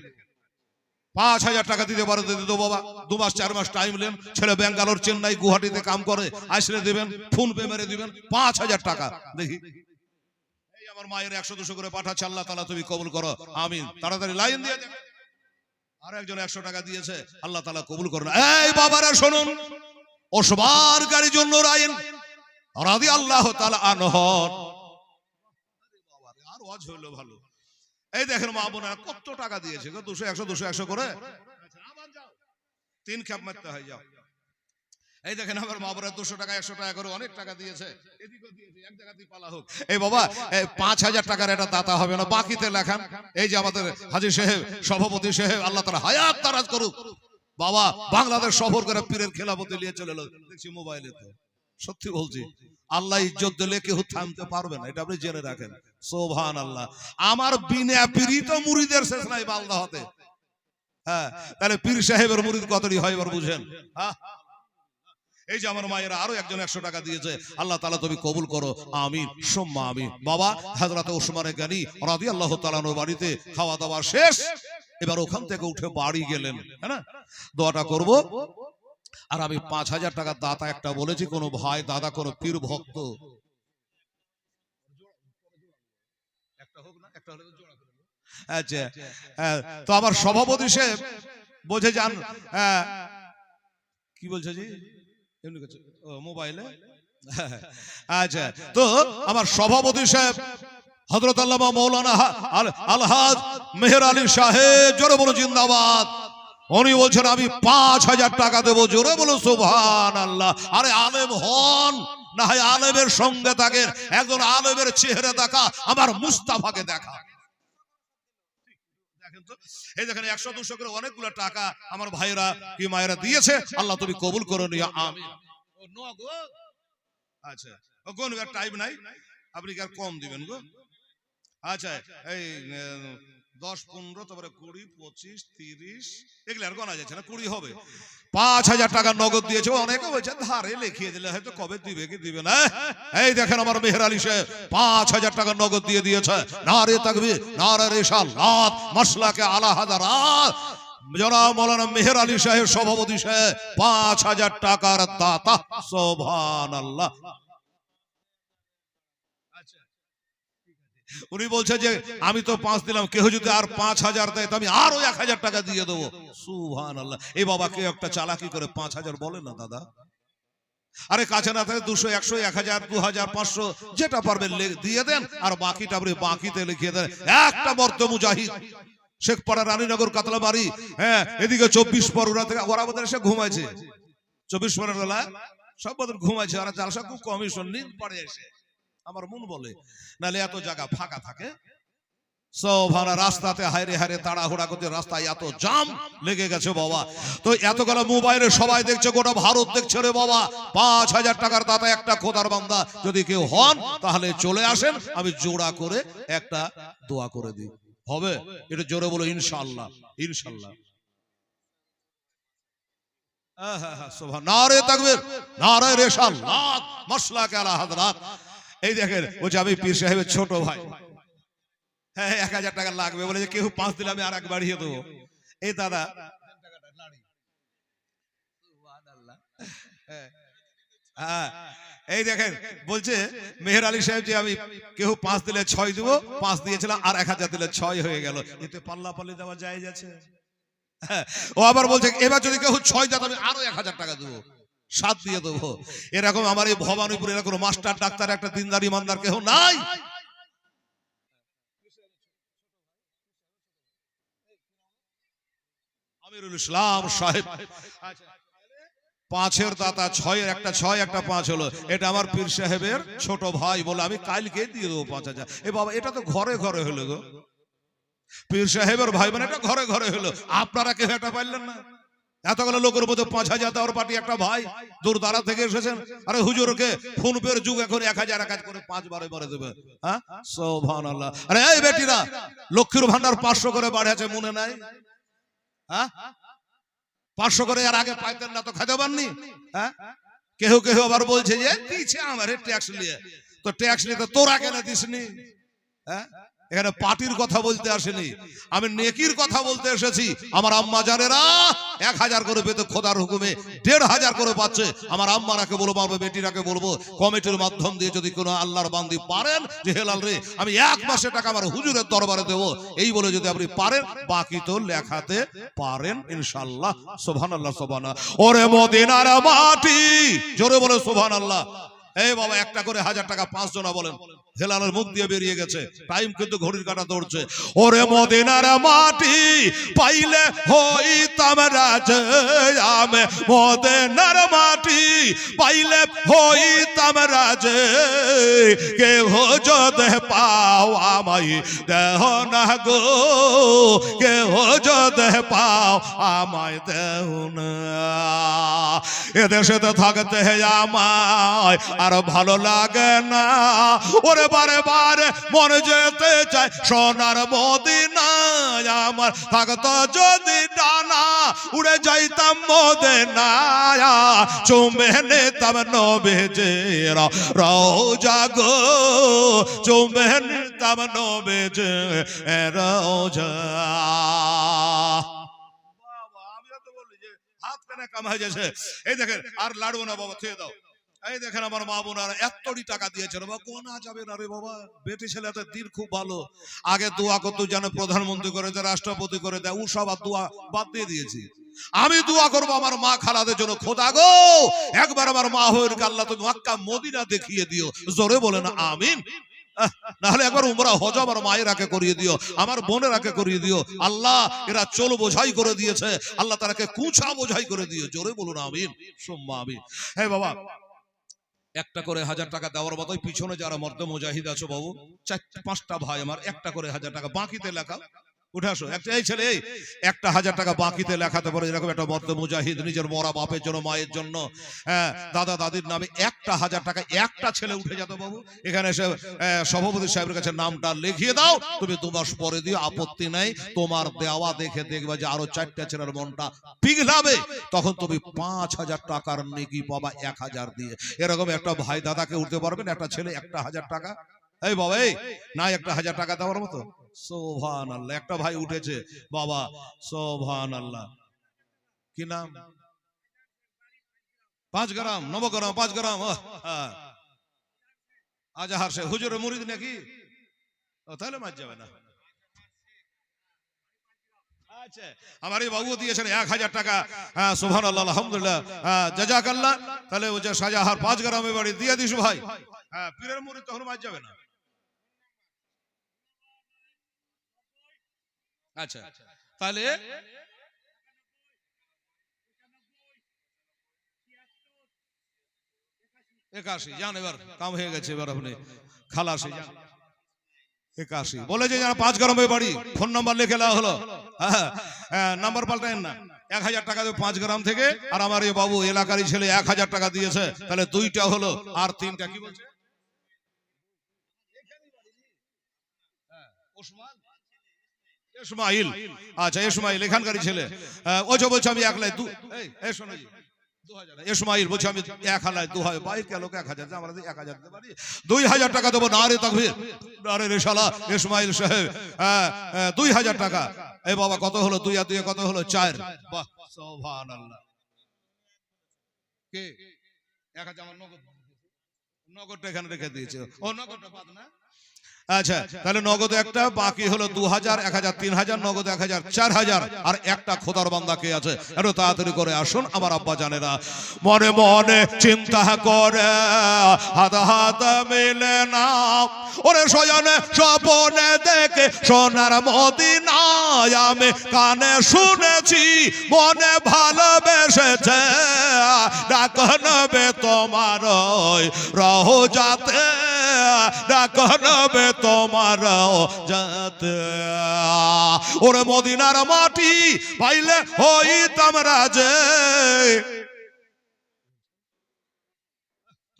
5000 টাকা দিতে পারে দিতে তো বাবা, 2 মাস 4 মাস টাইম নেন। ছেলে ব্যাঙ্গালোর চেন্নাই গুয়াহাটিতে কাম করে, আসলে দিবেন, ফোন পে মেরে দিবেন 5000 টাকা। দেখি এই আমার মায়ের 100 200 করে পাঠাচ্ছে, আল্লাহ তাআলা তুমি কবুল করো আমিন। তাড়াতাড়ি লাইন দিয়ে দেন। আর একজন 100 টাকা দিয়েছে, আল্লাহ তাআলা কবুল করুন। এই বাবারা শুনুন, ওসবার গাড়ির জন্য রাইন রাদিয়াল্লাহু তাআলা আনহু। আর ওয়াজ হলো ভালো। এই দেখেন মা বোনেরা কত টাকা দিয়েছে, 200 100 200 100 করে। আবার যাও 3 খেপ মারতে হয়, যাও। এই দেখেন আমার মা বোনেরা 200 টাকা 100 টাকা করে অনেক টাকা দিয়েছে, এদিকেও দিয়েছে, এক জায়গাতেই পালা হোক। এই বাবা 5000 টাকার এটা দাতা হবে না, বাকিতে লেখান। এই যে আমাদের হাজী সাহেব সভাপতি সাহেব, আল্লাহ তাআলা হায়াত দারাজ করুক বাবা, বাংলাদেশ সফর করে পীরের খেলাফতে নিয়ে চলে এলো, দেখছি মোবাইলে। তো সত্যি বলছি, আল্লাহ ইজ্জত দিলে কেউ থামতে পারবে না, এটা আপনি জেনে রাখেন। সুবহানাল্লাহ। আমার বিনা পীরই তো মুরিদের শেষ নাই বালদা হতে। হ্যাঁ, তাহলে পীর সাহেবের মুরিদ কতটি হয় এবার বুঝেন। হ্যাঁ, এই যে আমার মায়েরা আরো একজন 100 টাকা দিয়েছে, আল্লাহ তাআলা তুমি কবুল করো আমিন সুম্মা আমিন। বাবা হযরত ওসমান গনি রাদিয়াল্লাহু তাআলা আনহু বাড়িতে খাওয়া দাওয়া শেষ, এবার ওখান থেকে উঠে বাড়ি গেলেন। হ্যাঁ না, দোয়াটা করব। আর আমি 5000 টাকা দাতা একটা বলেছি, কোন ভাই দাদা কোন পীর ভক্ত একটা হোক না, একটা হলে তো জোড়া করে। আচ্ছা, তো আমার সভাপতি সাহেব বলছে জান, কি বলছে জি এমনি করছে মোবাইলে। আচ্ছা, তো আমার সভাপতি সাহেব হযরত আল্লামা মাওলানা আলহাজ মেহের আলী সাহেব, জোরে বলো জিন্দাবাদ, উনি বলছেন আমি 5000 টাকা দেবো। জোরে বলো সুবহানাল্লাহ। আরে আলেম হন না হয় আলেমের সঙ্গে থাকেন, একজন আলেমের চেহারা দেখা, আমার মুস্তাফাকে দেখা। এই দেখেন 100 200 করে অনেকগুলো টাকা আমার ভাইরা কি মায়েরা দিয়েছে, আল্লাহ তুমি কবুল করো নিয়া আমিন। আচ্ছা, কোন টাইম নাই, আপনি কি আর কম দিবেন গো? আচ্ছা, এই 10 15 তারপরে 20 25 30 এগুলো আর গোনা যাচ্ছে না, 20 হবে। 5000 টাকা নগদ দিয়েছে, অনেকে বলছে ধারে লিখিয়ে দিলে হয়তো কবে দিবে কি দিবে না। এই দেখেন আমার মেহের আলী সাহেব 5000 টাকা নগদ দিয়ে দিয়েছে। নারে তাকবীর, নারে রিসালাত, মাসলাকে আলা হাজারাত, জনাব মাওলানা মেহের আলী সাহেব সভাপতি সাহেব 5000 টাকার দাতা। সুবহানাল্লাহ। উনি বলছে যে আমি তো 5 দিলাম, কেউ যদি আর 5000 দেয় তো আমি আরো 1000 টাকা দিয়ে দেবো। সুবহানাল্লাহ। এই বাবা কেউ একটা চালাকি করে 5000 বলে না দাদা। আরে কাছে না থাকে 200 100 1000 2000 500 যেটা পারবেন দিয়ে দেন, আর বাকিটা আপনি বাকিতে লিখিয়ে দেন। একটা মর্ত মুজাহিদ শেখপাড়া রানীনগর কাতলাবাড়ি, হ্যাঁ এদিকে 24 পরগনা থেকে ওরা আমাদের এসে ঘুমাইছে। 24 পরগনা সব বদল ঘুমাইছে, আর জালসা খুব কমিশন নিন পড়ে এসে আমার মন বলে, নালে এত জায়গা ফাঁকা থাকে। সভানা রাস্তাতে হায়রে হায়রে তাড়াহুড়া করতে, রাস্তায় এত জাম লেগে গেছে বাবা। তো এতগুলো মোবাইলে সবাই দেখছে, গোটা ভারত দেখছে রে বাবা। 5000 টাকার দাতা একটা খোদার বান্দা যদি কেউ হন তাহলে চলে আসেন, আমি জোড়া করে একটা দোয়া করে দিই, হবে? এটা জোরে বলো ইনশাআল্লাহ। ইনশাআল্লাহ। নারে তাকবীর, নারে রিসালাত, মাসলাকে আলা হাযরাত। এই দেখেন বলছে আমি পীর সাহেবের ছোট ভাই, হ্যাঁ 1000 টাকা লাগবে বলে, যে কেউ 5 দিলে আমি আর এক বাড়িয়ে দেবো। এই দাদা হ্যাঁ, এই দেখেন বলছে মেহের আলী সাহেব যে আমি কেউ 5 দিলে 6 দিব, 5 দিয়েছিলাম আর 1000 দিলে 6 হয়ে গেল, এতে পাল্লা পাল্লি দেওয়া যায় যাচ্ছে। ও আবার বলছে এবার যদি কেউ 6 দেয় আমি আরো 1000 টাকা দেবো, 7 দিয়ে দেবো। এরকম আমার এই ভবানীপুরে এরকম মাস্টার ডাক্তার একটা দিনদার ইমানদার কেউ নাই। আমিরুল ইসলাম সাহেব 5-এর দাতা, 6-এর একটা 6 একটা 5 হলো, এটা আমার পীর সাহেবের ছোট ভাই বলে আমি কালকে দিয়ে দেবো 5000। এ বাবা এটা তো ঘরে ঘরে হলো গো, পীর সাহেবের ভাই মানে এটা ঘরে ঘরে হলো, আপনারা কেউ এটা পাইলেন না? এতগুলো লোকের মধ্যে 5000 দেওয়ার পার্টি একটা ভাই দূর দারা থেকে এসেছেন। আরে হুজুরকে ফোন পের যুগ, এখন 1000 কাজ করে 5 বারে বারে দেবে। হ্যাঁ সুবহানাল্লাহ। আরে এই বেটিরা লক্ষ্মীর ভান্ডার 500 করে বাড়াছে মনে নাই? হ্যাঁ 500 করে এর আগে পাইতেন না তো খেতে পাননি? হ্যাঁ কেউ কেউ আবার বলছে যে দিছে আমারে ট্যাক্স নিয়ে, তো ট্যাক্স নিয়ে তো তোরা কেন দিসনি? হ্যাঁ এখানে পার্টির কথা বলতে আসেনি, আমি নেকির কথা বলতে এসেছি। আমার আম্মা জানেরা 1000 করে পেতে খোদার হুকুমে 1500 করে পাচ্ছে। আমার আম্মারাকে বলবো, আমার বেটিরাকে বলবো, কমিটির মাধ্যম দিয়ে যদি কোনো আল্লাহর বান্দি পারেন যে হেলাল রে আমি 1 মাসে টাকা আমার হুজুরের দরবারে দেবো, এই বলে যদি আপনি পারেন, বাকি তো লেখাতে পারেন ইনশাআল্লাহ। সুবহানাল্লাহ সুবহানাল্লাহ। ওরে মদিনার মাটি, জোরে বলে সুবহানাল্লাহ। এই বাবা একটা করে 1000 টাকা 5 জনা বলেন। হেলালের মুখ দিয়ে বেরিয়ে গেছে, টাইম কিন্তু ঘড়ির কাঁটা দৌড়ছে। ওরে মদিনার মাটি পাইলে হইতাম রাজা, আমি মদিনার মাটি পাইলে হইতাম রাজা, কেহ যদি পাও আমায় দেহ না গো, কেহ যদি পাও আমায় দেহ না। এদেশেতে থাকতে আমায় আর ভালো লাগে না, ওরে বারে বারে মনে যেতে চাই সোনার মদিনায়। আমার থাকতো যদি ডানা উড়ে যাইতাম মদিনায়, চুমে নিতাম নবীজির রওজা গো, চুমে নিতাম নবীজির রওজা। হাত কানে কামাই যাচ্ছে। এই দেখেন আর লাড়বো না বাবা, থুয়ে দাও। এই দেখেন আমার মা বোনারা এতটি টাকা দিয়েছিল, বাবা গোনা যাবে না রে বাবা। বেটি ছেলেদের দিন খুব ভালো, আগে দোয়া করতো যেন প্রধানমন্ত্রী করে দেয়, রাষ্ট্রপতি করে দেয়, ও সব দোয়া বাদ দিয়ে দিয়েছি। আমি দোয়া করবো আমার মা খালাদের জন্য, খোদা গো একবার আমার মা হয়ে আল্লাহ তুমি মক্কা মদিনা দেখিয়ে দিও, জোরে বলে না আমিন। নাহলে একবার উমরা হজ আমার মায়েরাকে করিয়ে দিও, আমার বোনেরাকে করিয়ে দিও। আল্লাহ এরা চলো বোঝাই করে দিয়েছে, আল্লাহ তারাকে কুছা বোঝাই করে দিও, জোরে বলুন আমিন সুম্মা আমিন। হ্যাঁ বাবা একটা করে 1000 টাকা দেওয়ার মতোই পিছনে যারা মর্দে মুজাহিদ আছো বাবু, 4-5টা ভাই আমার একটা করে 1000 টাকা বাকিতে লেখা, উঠে আসো। এই ছেলে একটা 1000 টাকা বাকিতে লেখাতে পারে, এরকম একটা মর্দে মুজাহিদ নিজের মরা বাপের জন্য, মায়ের জন্য, দাদা দাদির নামে একটা 1000 টাকা একটা ছেলে উঠে যেত বাবু। এখানে এসে সভাপতি সাহেবের কাছে নামটা লিখিয়ে দাও, তুমি 2 মাস পরে দিও, আপত্তি নাই। তোমার দেওয়া দেখে দেখবে যে আরো 4টা ছেলের মনটা পিঘলাবে, তখন তুমি 5000 টাকার নেকি পাবা 1000 দিয়ে। এরকম একটা ভাই দাদাকে উঠতে পারবেন, একটা ছেলে একটা 1000 টাকা। এই বাবা এই না একটা 1000 টাকা দেওয়ার মতো, সুবহানাল্লাহ। একটা ভাই উঠেছে বাবা, সুবহানাল্লাহ। কি নাম? 5 গ্রাম নবগ্রাম 5 গ্রাম আজহার সে হুজুরের মুরিদ নাকি? তাহলে মার যাবে না। আচ্ছা আমার এই বাবু দিয়েছেন 1000 টাকা, সুবহানাল্লাহ আলহামদুলিল্লাহ জাযাকাল্লাহ। তাহলে ও যে শাহজাহার 5 গ্রামে বাড়ি দিয়ে দিস ভাই। পীরের মুরিদ তখন মার যাবে না। আচ্ছা তাহলে 81 জান, এবার কাম হয়ে গেছে, এবার আপনি খালাসি জান। 81 বলে যে 5 গ্রামে বাড়ি, ফোন নাম্বার লিখে দেওয়া হলো। নাম্বার পাল্টায়েন না। 1000 টাকা দেবে 5 গ্রাম থেকে, আর আমার এই বাবু এলাকারই ছেলে 1000 টাকা দিয়েছে, তাহলে 2টা হলো, আর 3টা কি বলছে? ইসমাইল। আচ্ছা ইসমাইল এখানকারই ছেলে, ও যে বলছে আমি একলাই শোনো ইসমাইল বলছে আমি 1000 ভাই কেন 1000 আমরা 1000 দিতে পারি, 2000 টাকা দেবো। নারে তাকবীর, নারে রিসালা। ইসমাইল সাহেব 2000 টাকা। এই বাবা কত হলো? 2 আর 2 কত হলো? 4। বাহ সুবহানাল্লাহ। কে 1000 আমার নগদটা এখানে রেখে দিয়েছে। ও নগদটা বাদ না। আচ্ছা, তাহলে নগদ একটা, বাকি হলো 2000, 1000, 3000, নগদ 1000, 4000, আর একটা খোদার বান্দা কে আছে? একটু তাড়াতাড়ি করে আসুন আমার আব্বা জানেরা। মনে মনে চিন্তা করে হাত হাত মিলে না, ওরে সজনে স্বপনে দেখে সোনার মদিনায় আমি কানে শুনেছি মনে ভালোবেসেছে ডাক নেবে তোমার রওজাতে, ডাক নেবে তোমার রওজাতে। ওরে মদিনার মাটি পাইলে হইতাম রাজে।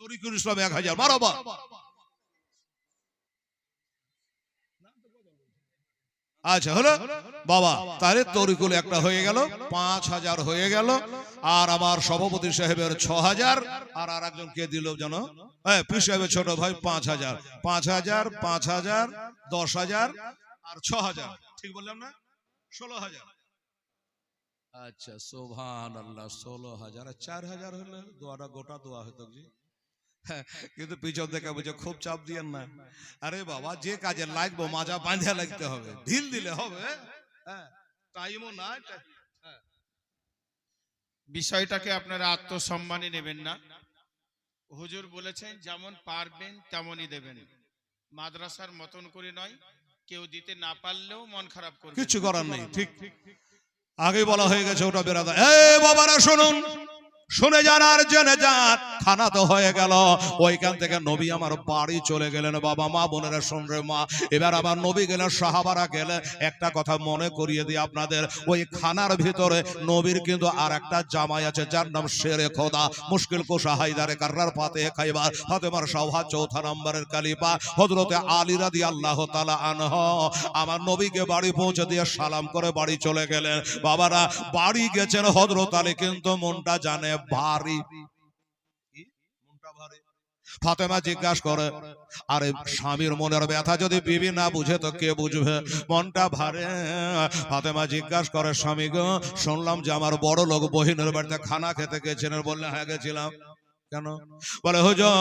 তরিকুল ইসলাম 1000 মারবা। আচ্ছা হলো বাবা, তাহলে তরিকুল একটা হয়ে গেল, 5000 হয়ে গেল। আর আমার সভাপতি সাহেবের 6000, আর একজন কে দিল জানো? পীর সাহেবের ছোট ভাই 5000, 5000, 5000, 10000 আর 6000, ঠিক বললাম না? 16000। আচ্ছা সুবহানাল্লাহ, 16000 আর 4000 হলো দোয়াটা গোটা দোয়া হতো জি। কিন্তু পিছন থেকে বুঝে খুব চাপ দিয়েন না। আরে বাবা, যে কাজে লাগবো মাজা বাঁধা লাগতে হবে, ঢিল দিলে হবে? টাইমও না। বিষয়টাকে আপনারা আত্মসম্মানে নেবেন না। হুজুর বলেছেন যেমন পারবেন তেমনই দেবেন, মাদ্রাসার মতন করে নয়। কেউ দিতে না পারলেও মন খারাপ করবে, কিছু করার নেই। ঠিক আগে বলা হয়ে গেছে ওটা বেরাদা। এই বাবারা শুনুন, শুনে যান আর জেনে যান। খানা তো হয়ে গেল, ওইখান থেকে নবী আমার বাড়ি চলে গেলেন। বাবা মা বোনেরা শুন রে মা, এবার আবার নবী গেলেন, সাহাবারা গেলে। একটা কথা মনে করিয়ে দিই আপনাদের, ওই খানার ভিতরে নবীর কিন্তু আর একটা জামাই আছে, যার নাম শেরে খোদা, মুশকিল কুশা হায়দারে কাররার ফাতেহ খাইবার ফাতেমার সভা 4 নম্বরের কালিফা হযরতে আলী রাদিয়াল্লাহু তাআলা আনহু আমার নবীকে বাড়ি পৌঁছে দিয়ে সালাম করে বাড়ি চলে গেলেন। বাবারা বাড়ি গেছেন হযরত আলী, কিন্তু মনটা জানে ভারী। ফাতেমা জিজ্ঞাসা করে, আরে স্বামীর মনের ব্যথা যদি বিবি না বুঝে তো কে বুঝবে? মনটা ভারে। ফাতেমা জিজ্ঞাসা করে, স্বামী গো, শুনলাম যে আমার বড় লোক বহিনের বাড়িতে খানা খেতে গেছেন। বললেন হ্যাঁ গেছিলাম। কেন? বলে হুজুর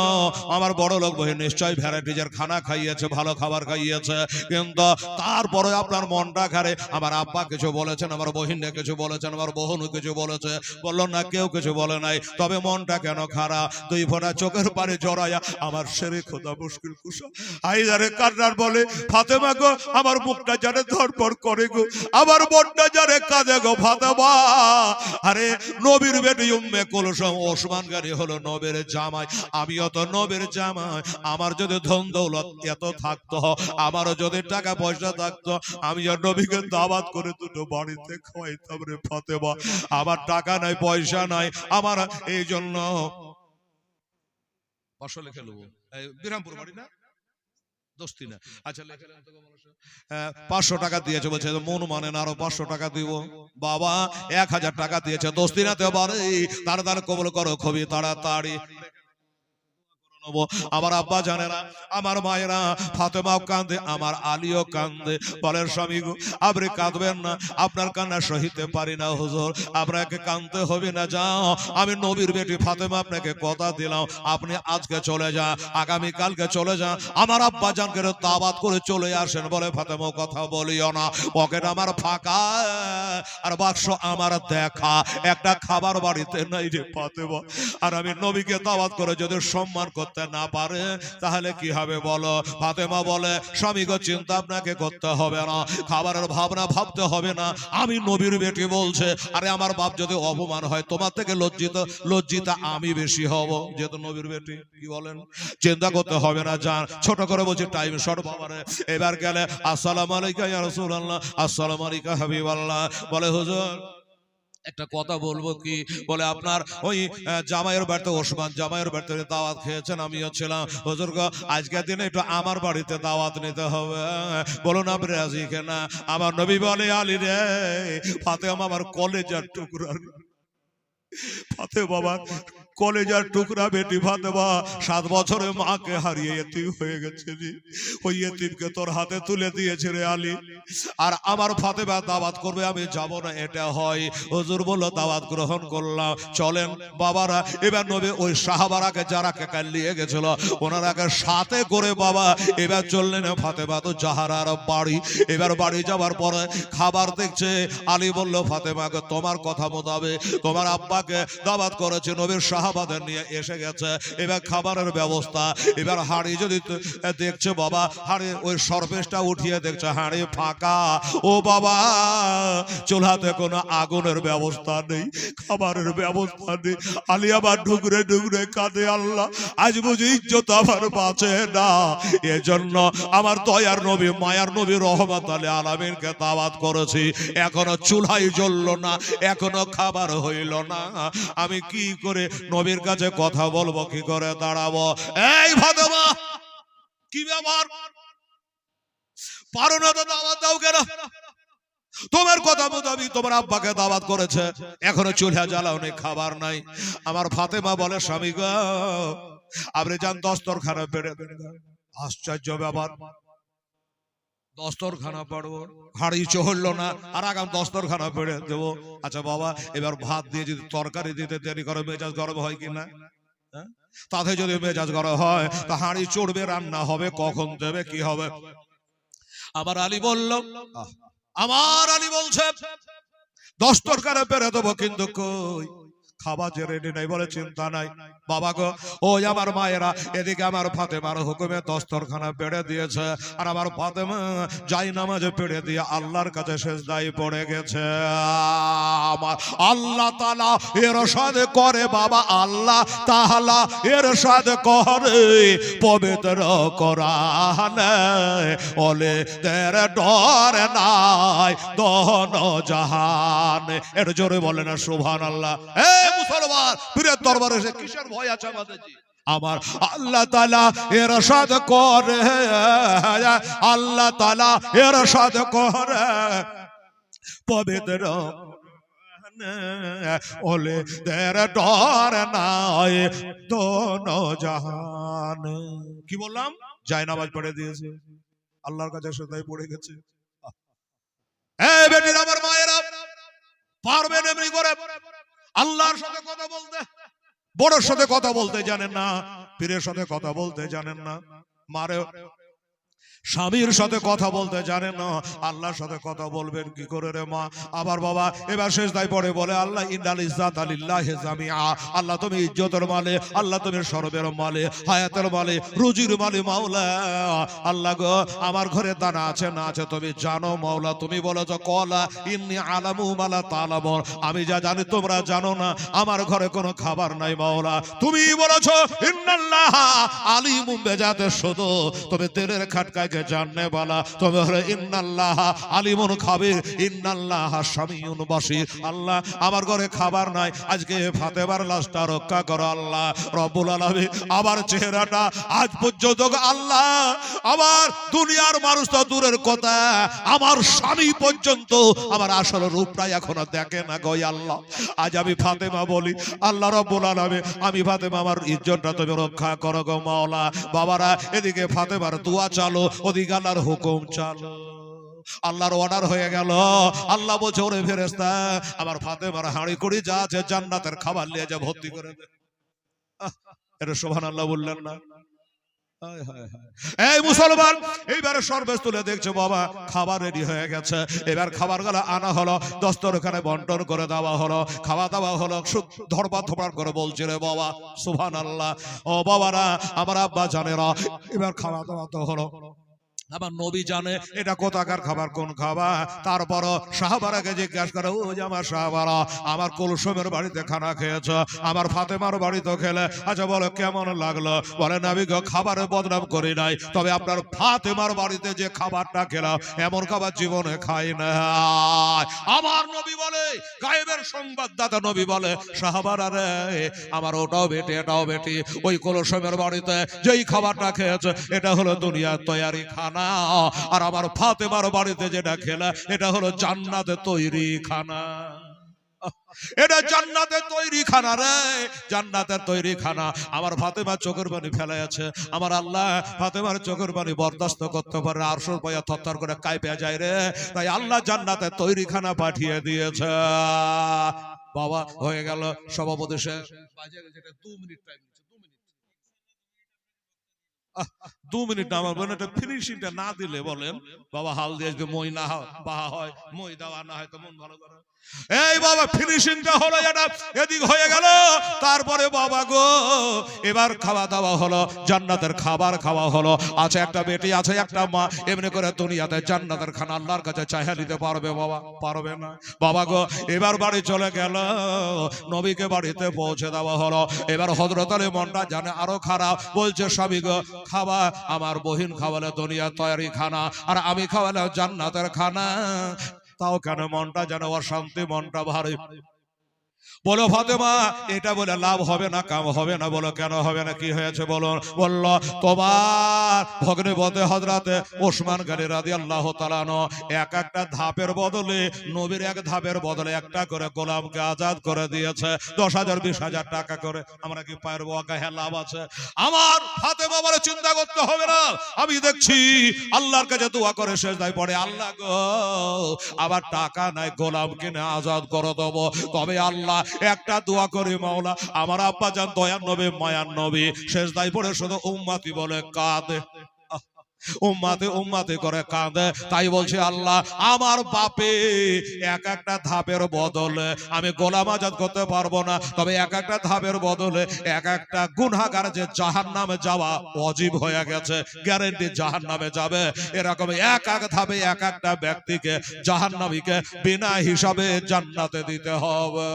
আমার বড় লোক বহিন নিশ্চয়ই ভ্যারাইটিজের খানা খাইয়েছে, ভালো খাবার খাইয়েছে, কিন্তু তারপরে আপনার মনটা খারে। আমার আব্বা কিছু বলেছেন, আমার বহিনে কিছু বলেছেন, আমার বোনও কিছু বলেছে। বললো না কেউ কিছু বলে নাই, তবে মনটা কেন খারাপ? 2 ফোঁটা চোখের পানি জড়াইয়া আমার শেরে খোদা মুশকিল কুশা হায়দারে কাররার বলে, ফাতেমা গো আমার মুখটা জানে ধরপড় করে গো, আমার মনটা জানে কাঁদে গো ফাতেমা। আরে নবীর বেটি উম্মে কুলসুম ওসমান গনি হলো নবীর জামাই, আমিও তো নবীর জামাই। আমার যদি ধন দৌলত এত থাকতো, আমারও যদি টাকা পয়সা থাকতো, আমি আর নবীকে দাওয়াত করে দুটো বাড়িতে খাওয়াইতাম রে ফাতেমা। আমার টাকা নাই, পয়সা নাই, আমার এই জন্য 500 লিখে নেবো। বিরামপুর বাড়ি না দোস্তি না। আচ্ছা 500 টাকা দিয়েছে, বলছে মন মানে না, আরো 500 টাকা দিব। বাবা 1000 টাকা দিয়েছে, দোস্তি না তো বাড়ি। তাড়াতাড়ি কবুল করো খুবই তাড়াতাড়ি। আমার আব্বা জানে না, আমার মায়েরা ফাতেমাও কান্দে, আমার আলীও কান্দে। বলেন স্বামী গো আপনি কাঁদবেন না, আপনার কান্না সহিতে পারি না হুজুর, আপনাকে কাঁদতে হবে না। যাও, আমি নবীর বেটি ফাতেমা আপনাকে কথা দিলাম, আপনি আজকে চলে যান, আগামী কালকে চলে যান, আমার আব্বা জানকে দাওয়াত করে চলে আসেন। বলে ফাতেমা কথা বলিও না, পকেট আমার ফাঁকা আর বাক্স আমার দেখা, একটা খাবার বাড়িতে নাই রে ফাতেমা। আর আমি নবীকে দাওয়াত করে যদি সম্মান করতে না পারে তাহলে কি হবে বলো? ফাতেমা বলে, স্বামী গো চিন্তা আপনাকে করতে হবে না, খাবারের ভাবনা ভাবতে হবে না, আমি নবীর বেটি বলছে। আরে আমার বাপ যদি অপমান হয়, তোমার থেকে লজ্জিতা আমি বেশি হব, যেহেতু নবীর বেটি। কি বলেন? চিন্তা করতে হবে না, যান। ছোট করে বলছি টাইম শর্ট বাবারে। এবার গেলে আসসালামু আলাইকা ইয়া রাসূলুল্লাহ, আসসালামু আলাইকা হাবিবাল্লাহ। বলে হুজুর একটা কথা বলবো কি? বলে আপনার ওই জামাইয়ের বাড়িতে ওসমান জামাইয়ের বাড়িতে দাওয়াত খেয়েছেন, আমিও ছিলাম। হুজুর গো আজকের দিনে একটু আমার বাড়িতে দাওয়াত নিতে হবে। বলুন আপনি রাজি কিনা? আমার নবী বলে, আলী রে ফাতেমা আমার কলেজার টুকরা, ফাতেমা বাবার কলেজার টুকরা বেটি ফাতেমা 7 বছরে মাকে হারিয়ে এতিম হয়ে গেছে রে। ওই এতিমকে তোর হাতে তুলে দিয়েছে রে আলী। আর আমার ফাতেমা দাওয়াত করবে, আমি যাব না এটা হয়। হুজুর বলল দাওয়াত গ্রহণ করলাম, চলেন বাবারা। এবার নবী ওই সাহাবারাকে যারা কাল নিয়ে গেছিল ওনারাকে সাথে করে বাবা এবার চললেন ফাতেমা তো জাহারার বাড়ি। এবার বাড়ি যাওয়ার পরে খাবার দেখছে। আলী বলল ফাতেমাকে তোমার কথা মোতাবেক তোমার আব্বাকে দাওয়াত করেছে, নবীর সাহাবাদের নিয়ে এসে গেছে। এবার খাবারের ব্যবস্থা, এবার হাঁড়ি যদি দেখছে বাবা, হাঁড়ি ওই সরফেসটা উঠিয়ে দেখছে হাঁড়ি ফাঁকা। ও বাবা, চুলাতে কোনো আগুনের ব্যবস্থা নেই, খাবারের ব্যবস্থা নেই। আলী আবার ঢুকরে ঢুকরে কাঁদে, আল্লাহ আজ বুঝি ইজ্জত আমার বাঁচে না। এজন্য আমার দয়ার নবী মায়ার নবী রহমত আলাইহিস আলামিনকে দাওয়াত করেছি, এখনো চুলাই জ্বলল না, এখনো খাবার হইল না। আমি কি করে নবীর কাছে কথা বলবো, কি করে দাঁড়াবো? এই ফাতেমা, কি ব্যাপার? পারো না তো দাওয়াত দাও কেন? তোমার কথা মোতাবেক তোমার আব্বাকে দাওয়াত করেছে, এখনো চুলা জ্বালাও নেই, খাবার নাই। আমার ফাতেমা বলে স্বামী গো, আপনি যান দস্তরখানা পেড়ে দেন। আশ্চর্য ব্যাপার, দস্তরখানা পাড়বো, হাড়ি চহল না, আর আগাম দস্তরখানা পেড়ে দেবো। আচ্ছা বাবা, এবার ভাত দিয়ে যদি তরকারি দিতে দেরি করে মেজাজ গরম হয় কিনা? তাতে যদি মেজাজ গরম হয় তা হাড়ি চড়বে, রান্না হবে, কখন দেবে, কি হবে? আমার আলী বলল, আমার আলী বলছে দস্তরখানা পেরে দেবো, কিন্তু কই খাবার যে রেডি নাই। বলে চিন্তা নাই বাবা গো, ওই আমার মায়েরা এদিকে আমার ফাতেমার হুকুমে দস্তরখানা পেড়ে দিয়েছে, আর আমার ফাতেমা যাই নামাজে পেড়ে দিয়ে আল্লাহর কাছে সেজদায় পড়ে গেছে। আমার আল্লাহ তাআলা ইরশাদ করে বাবা, আল্লাহ তাআলা ইরশাদ করে পবিত্র কোরআনে, ওলে দের ডর নাই দোন জাহান। এর জোরে বলে না সুবহানাল্লাহ। মুসলমান পীরের দরবারে এসে কিসের ভয় আছে আমাদের? আমার আল্লাহ তাআলা ইরশাদ করে, আল্লাহ তাআলা ইরশাদ করে পবিত্র ওলে দের ডর নাই দোনো জাহান। কি বললাম? যায় নামাজ পড়ে দিয়েছে, আল্লাহর কাছে সেটাই পড়ে গেছে। এই বেটির আমার মায়েরা পারবেন এমনি করে আল্লাহর সাথে কথা বলতে? বড়র সাথে কথা বলতে জানেন না, পীরের সাথে কথা বলতে জানেন না, মারে স্বামীর সাথে কথা বলতে জানেন না, আল্লাহর সাথে কথা বলবেন কি করে রে মা? আবার বাবা এবার সেজদায় পড়ে বলে, আল্লাহ ইন্নাল ইজ্জাতা লিল্লাহি জামিআ, আল্লাহ তুমি ইজ্জতের মালে, আল্লাহ তুমি সর্বের মালে, হায়াতের মালে, রুজির মালে মাওলা। আল্লাহ গো, আমার ঘরে দানা আছে না আছে তুমি জানো মাওলা। তুমি বলেছো কলা ইন্নী আলামু মা লা তা'লামুন, আমি যা জানি তোমরা জানো না, আমার ঘরে কোনো খাবার নাই মাওলা। তুমি বলেছো ইন্নাল্লাহা আলিমুম বিজাতি সুদূর, তুমি দিলের খাটকায় জাননে বলা, তুমি হলো ইন্নাল্লাহ আলিমুন খাবির, ইন্নাল্লাহ সামিউন বাসির। আল্লাহ আমার ঘরে খাবার নাই, আজকে ফাতেমার লাশটা রক্ষা করো আল্লাহ রব্বুল আলামিন। আমার চেহারাটা আজ পর্যন্ত আল্লাহ, আমার দুনিয়ার মানুষ তো দূরের কথা, আমার স্বামী পর্যন্ত আমার আসল রূপটাই এখনো দেখে না গো আল্লাহ। আজ আমি ফাতেমা বলি, আল্লাহ রব্বুল আলামিন আমি ফাতেমা আমার ইজ্জতটা তুমি রক্ষা করো গো মাওলা। বাবারা এদিকে ফাতেমার দোয়া চালো, ওদিকে আল্লাহর হুকুম চালো। আল্লাহর অর্ডার হয়ে গেল। আল্লাহ বলছে ওরে ফেরেশতা, আমার ফাতেমার হাঁড়ি কুড়ি যা আছে জান্নাতের খাবার নিয়ে যা ভর্তি করে দে। এটা সুবহানাল্লাহ বললেন না? এই মুসলমান, এইবারে সর্বেশ তুলে দেখছে বাবা খাবার রেডি হয়ে গেছে। এবার খাবারগুলো আনা হলো, দস্তরখানে বন্টন করে দেওয়া হলো, খাওয়া দাওয়া হলো। ধরবার ধরবার করে বলছে রে বাবা সুবহানাল্লাহ। ও বাবারা, আমার আব্বা জানেরা, এবার খাওয়া দাওয়া তো হলো। আমার নবী জানে এটা কোথাকার খাবার, কোন খাবার। তারপর সাহাবারাকে জিজ্ঞাসা করে, ও যে আমার সাহাবারা, আমার কুলসুমের বাড়িতে খানা খেয়েছ, আমার ফাতেমার বাড়িতে খেলে, আচ্ছা বলো কেমন লাগলো? বলে নবী গো, খাবারের বদনাম করি নাই, তবে আপনার ফাতেমার বাড়িতে যে খাবারটা খেলাম এমন খাবার জীবনে খাই না। আমার নবী বলে, গায়েবের সংবাদদাতা নবী বলে, সাহাবারা রে, আমার ওটাও বেটি এটাও বেটি, ওই কুলসুমের বাড়িতে যেই খাবারটা খেয়েছে এটা হলো দুনিয়ার তৈরি খানা, আর আমার ফাতেমার বাড়িতে যেটা খেলা এটা হলো জান্নাতে তৈরি খানা। এটা জান্নাতের তৈরি খানা রে, জান্নাতের তৈরি খানা। আমার ফাতেমা চোখের পানি ফেলে আছে, আমার আল্লাহ ফাতেমার চোখের পানি বরদাস্ত করতে পারে, আরশের পায়া থরথর করে কাঁপে যায় রে। তাই আল্লাহ জান্নাতের তৈরি খানা পাঠিয়ে দিয়েছে। বাবা হয়ে গেল সভাপতি শেষ, বাজে যেটা 2 মিনিট টাইম, 2 মিনিট না, আমার বোন ফিনিশিংটা না দিলে বলেন বাবা হাল দিয়ে যদি মই না বাহা হয়, মই দেওয়া না হয় তো মন ভালো করে। এই বাবা ফিনিশিংটা হলো এটা, এদিক হয়ে গেল। তারপরে বাবা গো এবার খাওয়া দাওয়া হলো, জান্নাতের খাবার খাওয়া হলো। আছে একটা বেটি, আছে একটা মা, এমনি করে দুনিয়াতে জান্নাতের খানা আল্লাহর কাছে চাইয়া নিতে পারবে বাবা? পারবে না বাবা গো। এবার বাড়ি চলে গেল, নবীকে বাড়িতে পৌঁছে দেওয়া হলো। এবার হযরত আলী মনটা জানে আরো খারাপ, বলছে স্বামী গো খাবা, আমার বহিন খাওয়ালে দুনিয়া তৈরি খানা, আর আমি খাওয়ালে জান্নাতের খানা। তাও কেন মনটা যেন অশান্তি, মনটা ভারী। বলো ফাতেমা এটা বলে লাভ হবে না, কাম হবে না। বলো কেন হবে না, কি হয়েছে বলো? বলল তোমার ভগ্নিপতি হযরতে ওসমান গনি রাদিয়াল্লাহু তাআলা আনহু এক একটা ধাপের বদলে, নবীর এক ধাপের বদলে একটা করে গোলামকে আজাদ করে দিয়েছে, 10,000 20,000 টাকা করে। আমরা কি পায়ের ওয়াকা হ্যাঁ লাভ আছে? আমার ফাতেমা বলে চিন্তা করতে হবে না, আমি দেখছি আল্লাহর কাছে দোয়া করে সেজদায় পড়ে, আল্লাহ গো আবার টাকা নাই, গোলাম কিনে আজাদ করে দেবো। তবে আল্লাহ একটা দোয়া করি মাওলা, আমার আব্বা জান দয়ার নবী মায়ার নবী সেজদায় পড়ে শুধু উম্মতি বলে কাঁদে, উম্মাতে উম্মাতে করে কাঁদে। তাই বলছে আল্লাহ আমার বাপে এক একটা ধাপের বদলে আমি গোলাম আজাদ করতে পারবো না, তবে এক একটা ধাপের বদলে এক একটা গুনাহগার যে জাহান্নামে যাওয়া ওয়াজিব হয়ে গেছে, গ্যারান্টি জাহান্নামে যাবে, এরকম এক এক ধাপে এক একটা ব্যক্তিকে জাহান্নামীকে বিনা হিসাবে জান্নাতে দিতে হবে।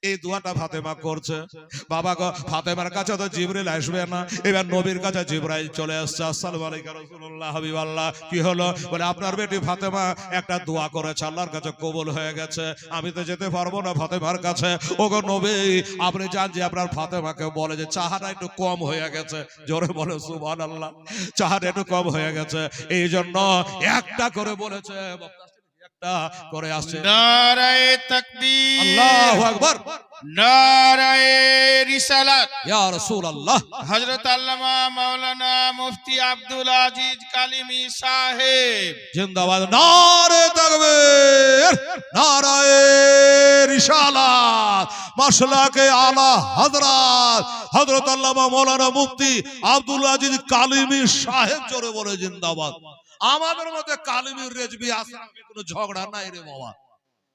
এই দোয়াটা ফাতেমা করছে। বাবা গো ফাতেমার কাছে তো জিবরিল আসবে না, এবার নবীর কাছে জিবরাইল চলে আসছে। আসসালামু আলাইকুম রাসূলুল্লাহ হাবিবাল্লাহ, কি হলো? বলে আপনার বেটি ফাতেমা একটা দোয়া করেছে, আল্লাহর কাছে কবুল হয়ে গেছে, আমি তো যেতে পারবো না ফাতেমার কাছে। ওগো নবী আপনি জান যে আপনার ফাতেমাকে বলে যে চাহাটা একটু কম হয়ে গেছে, জোরে বলে সুবহানাল্লাহ, চাহাটা একটু কম হয়ে গেছে, এই জন্য একটা করে বলেছে, একটা করে আসছে। নারায়ে তাকবীর, আল্লাহু আকবার, নারায়ে রিসালাত, ইয়া রাসূলুল্লাহ। হযরত আল্লামা মাওলানা মুফতি আব্দুল আজিজ কালিমি সাহেব জিন্দাবাদ। নারে তাকবীর, নারায়ে রিসালাত, মাশলাকে আলা হযরত হযরত আল্লামা মাওলানা মুফতি আব্দুল আজিজ কালিমি সাহেব, জোরে বলে জিন্দাবাদ। আমাদের মধ্যে কালিমির রেজবি আছে, কোনো ঝগড়া নাই রে বাবা,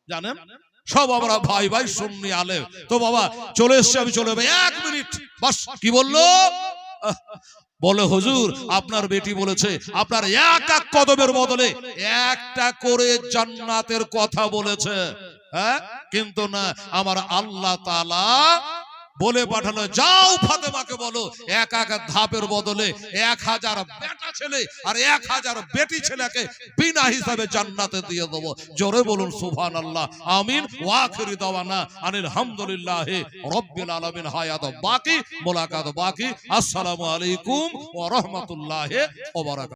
জানেন সব আমরা ভাই ভাই সুন্নি আলেম। তো বাবা চলে এসছে, আমি চলে যাবো 1 মিনিট বাস। কি বললো? বলে হুজুর আপনার বেটি বলেছে আপনার এক এক কদমের বদলে একটা করে জান্নাতের কথা বলেছে, হ্যাঁ কিন্তু না, আমার আল্লাহ তাআলা বলে পাঠালো যাও ফাতেমাকে বলো এক এক ধাপের বদলে 1000 বেটা ছেলে আর 1000 বেটি ছেলেকে বিনা হিসাবে জান্নাতে দিয়ে দেবো। জোরে বলুন সুবহানাল্লাহ, আমিন। ওয়া আখিরি দাওয়ানা আনিল হামদুলিল্লাহি রাব্বিল আলামিন। হায়াত বাকি, মোলাকাত বাকি। আসসালামু আলাইকুম ওয়া রাহমাতুল্লাহি ওয়া বারাকাতুহু।